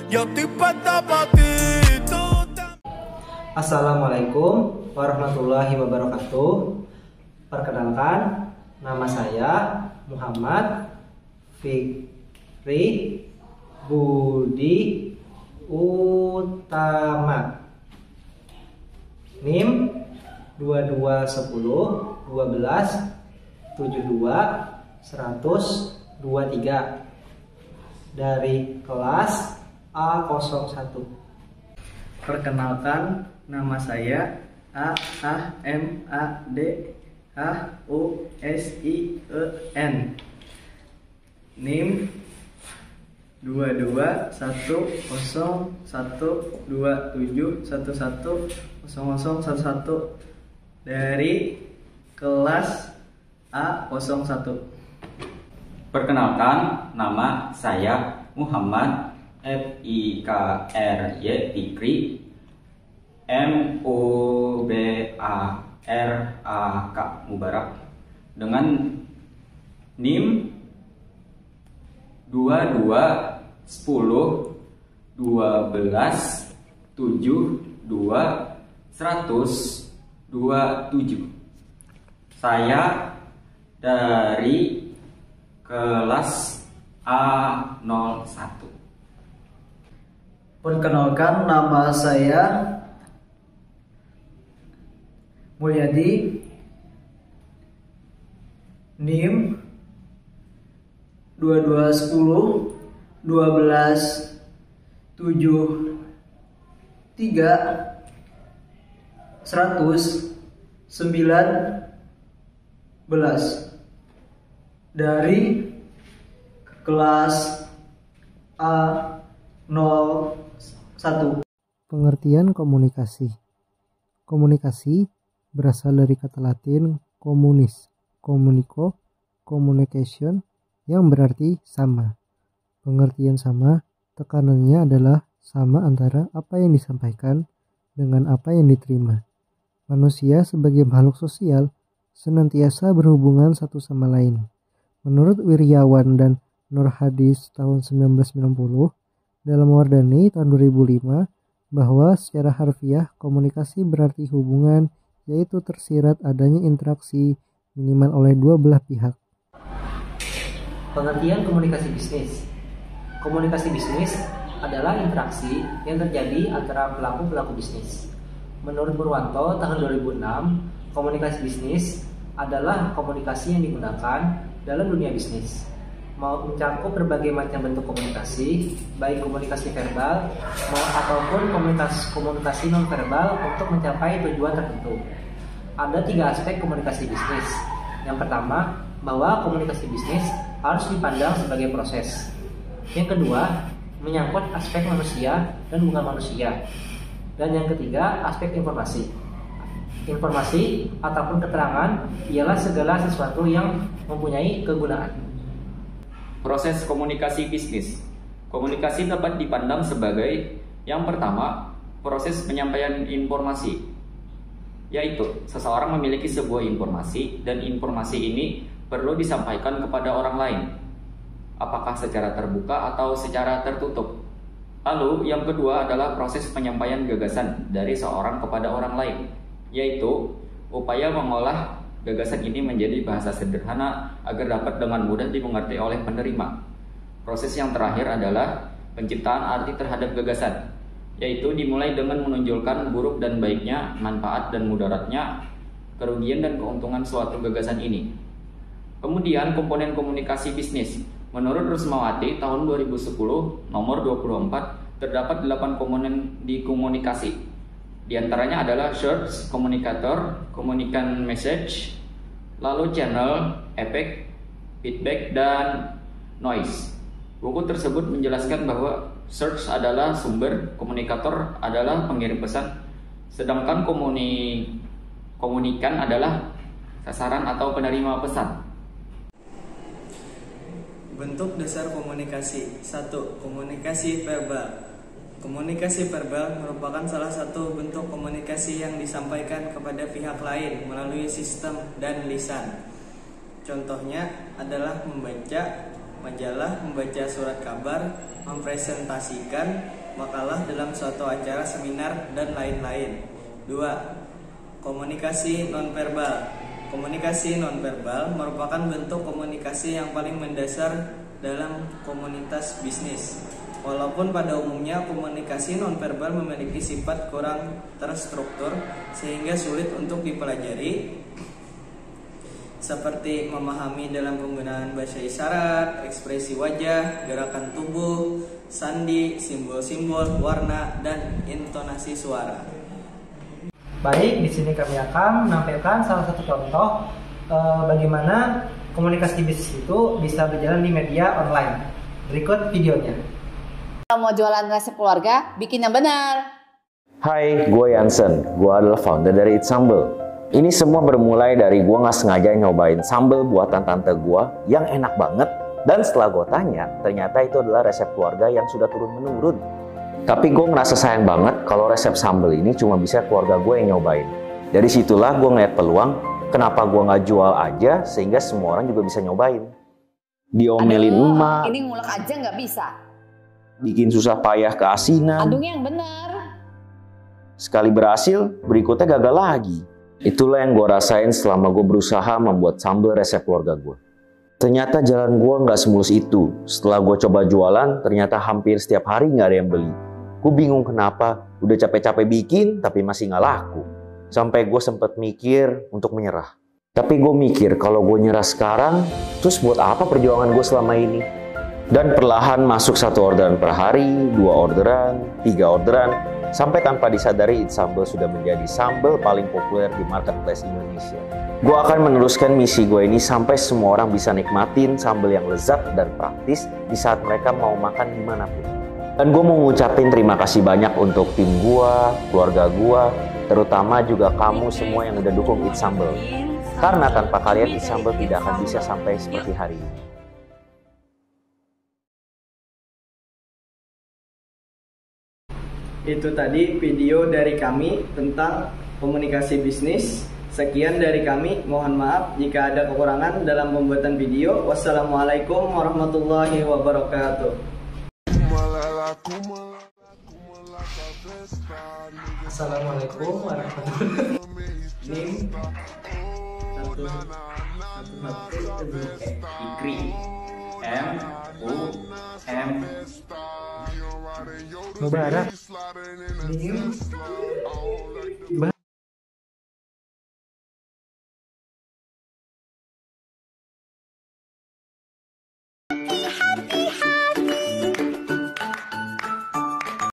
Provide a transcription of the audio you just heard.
Yo estoy puesta pa' ti. Assalamualaikum warahmatullahi wabarakatuh. Perkenalkan, nama saya Muhammad Fikri Budi Utama. NIM 2210 12 72 123 dari kelas A01. Perkenalkan, nama saya AHMADHUSIEN. NIM 22101271110011 dari kelas A01. Perkenalkan, nama saya Muhammad Fikri MUBARAK Mubarak dengan NIM 2210 12 72 127. Saya dari kelas A01. Perkenalkan, nama saya Mulyadi. NIM 2210 12 73 119 dari kelas A01. Pengertian komunikasi. Komunikasi berasal dari kata Latin communis, communico, communication, yang berarti sama. Pengertian sama, tekanannya adalah sama antara apa yang disampaikan dengan apa yang diterima. Manusia sebagai makhluk sosial senantiasa berhubungan satu sama lain. Menurut Wiryawan dan Nur Hadis tahun 1990, dalam Wardani tahun 2005, bahwa secara harfiah komunikasi berarti hubungan, yaitu tersirat adanya interaksi minimal oleh dua belah pihak. Pengertian komunikasi bisnis. Komunikasi bisnis adalah interaksi yang terjadi antara pelaku-pelaku bisnis. Menurut Purwanto tahun 2006, komunikasi bisnis adalah komunikasi yang digunakan dalam dunia bisnis, mencakup berbagai macam bentuk komunikasi, baik komunikasi verbal ataupun komunikasi non-verbal untuk mencapai tujuan tertentu. Ada 3 aspek komunikasi bisnis. Yang pertama, bahwa komunikasi bisnis harus dipandang sebagai proses. Yang kedua, menyangkut aspek manusia dan bukan manusia. Dan yang ketiga, aspek informasi. Informasi ataupun keterangan ialah segala sesuatu yang mempunyai kegunaan. Proses komunikasi bisnis. Komunikasi dapat dipandang sebagai yang pertama, proses penyampaian informasi, yaitu seseorang memiliki sebuah informasi dan informasi ini perlu disampaikan kepada orang lain, apakah secara terbuka atau secara tertutup. Lalu yang kedua adalah proses penyampaian gagasan dari seorang kepada orang lain, yaitu upaya mengolah gagasan ini menjadi bahasa sederhana agar dapat dengan mudah dimengerti oleh penerima. Proses yang terakhir adalah penciptaan arti terhadap gagasan, yaitu dimulai dengan menonjolkan buruk dan baiknya, manfaat dan mudaratnya, kerugian dan keuntungan suatu gagasan ini. Kemudian komponen komunikasi bisnis. Menurut Rusmawati tahun 2010 nomor 24 terdapat 8 komponen di komunikasi. Di antaranya adalah search, komunikator, communicant message, lalu channel, efek, feedback, dan noise. Buku tersebut menjelaskan bahwa search adalah sumber, komunikator adalah pengirim pesan, sedangkan komunikan adalah sasaran atau penerima pesan. Bentuk dasar komunikasi. 1. Komunikasi verbal. Komunikasi verbal merupakan salah satu bentuk komunikasi yang disampaikan kepada pihak lain melalui sistem dan lisan. Contohnya adalah membaca majalah, membaca surat kabar, mempresentasikan makalah dalam suatu acara seminar dan lain-lain. 2. Komunikasi nonverbal. Komunikasi nonverbal merupakan bentuk komunikasi yang paling mendasar dalam komunitas bisnis. Walaupun pada umumnya komunikasi nonverbal memiliki sifat kurang terstruktur sehingga sulit untuk dipelajari, seperti memahami dalam penggunaan bahasa isyarat, ekspresi wajah, gerakan tubuh, sandi, simbol-simbol, warna, dan intonasi suara. Baik, di sini kami akan menampilkan salah satu contoh bagaimana komunikasi bisnis itu bisa berjalan di media online. Berikut videonya. Kalau mau jualan resep keluarga, bikin yang benar. Hai, gue Yansen. Gue adalah founder dari It's Sambal. Ini semua bermulai dari gue nggak sengaja nyobain sambal buatan tante gue yang enak banget. Dan setelah gue tanya, ternyata itu adalah resep keluarga yang sudah turun-menurun. Tapi gue ngerasa sayang banget kalau resep sambal ini cuma bisa keluarga gue yang nyobain. Dari situlah gue ngeliat peluang, kenapa gue nggak jual aja sehingga semua orang juga bisa nyobain. Diomelin emak, Ini ngulek aja nggak bisa. bikin susah payah keasinan. Adungnya yang benar. Sekali berhasil, berikutnya gagal lagi. Itulah yang gue rasain selama gue berusaha membuat sambal resep keluarga gue. Ternyata jalan gue nggak semulus itu. Setelah gue coba jualan, ternyata hampir setiap hari nggak ada yang beli. Gue bingung kenapa, udah capek-capek bikin tapi masih nggak laku. Sampai gue sempet mikir untuk menyerah. Tapi gue mikir kalau gue nyerah sekarang, terus buat apa perjuangan gue selama ini? Dan perlahan masuk 1 orderan per hari, 2 orderan, 3 orderan, sampai tanpa disadari It's Sambal sudah menjadi sambal paling populer di marketplace Indonesia. Gue akan meneruskan misi gue ini sampai semua orang bisa nikmatin sambal yang lezat dan praktis di saat mereka mau makan dimanapun. Dan gue mau ngucapin terima kasih banyak untuk tim gue, keluarga gue, terutama juga kamu semua yang udah dukung It's Sambal. Karena tanpa kalian It's Sambal tidak akan bisa sampai seperti hari ini. Itu tadi video dari kami tentang komunikasi bisnis. Sekian dari kami, mohon maaf jika ada kekurangan dalam pembuatan video. Wassalamualaikum warahmatullahi wabarakatuh. Assalamualaikum warahmatullahi wabarakatuh. Ikri, M U M. Mubarak.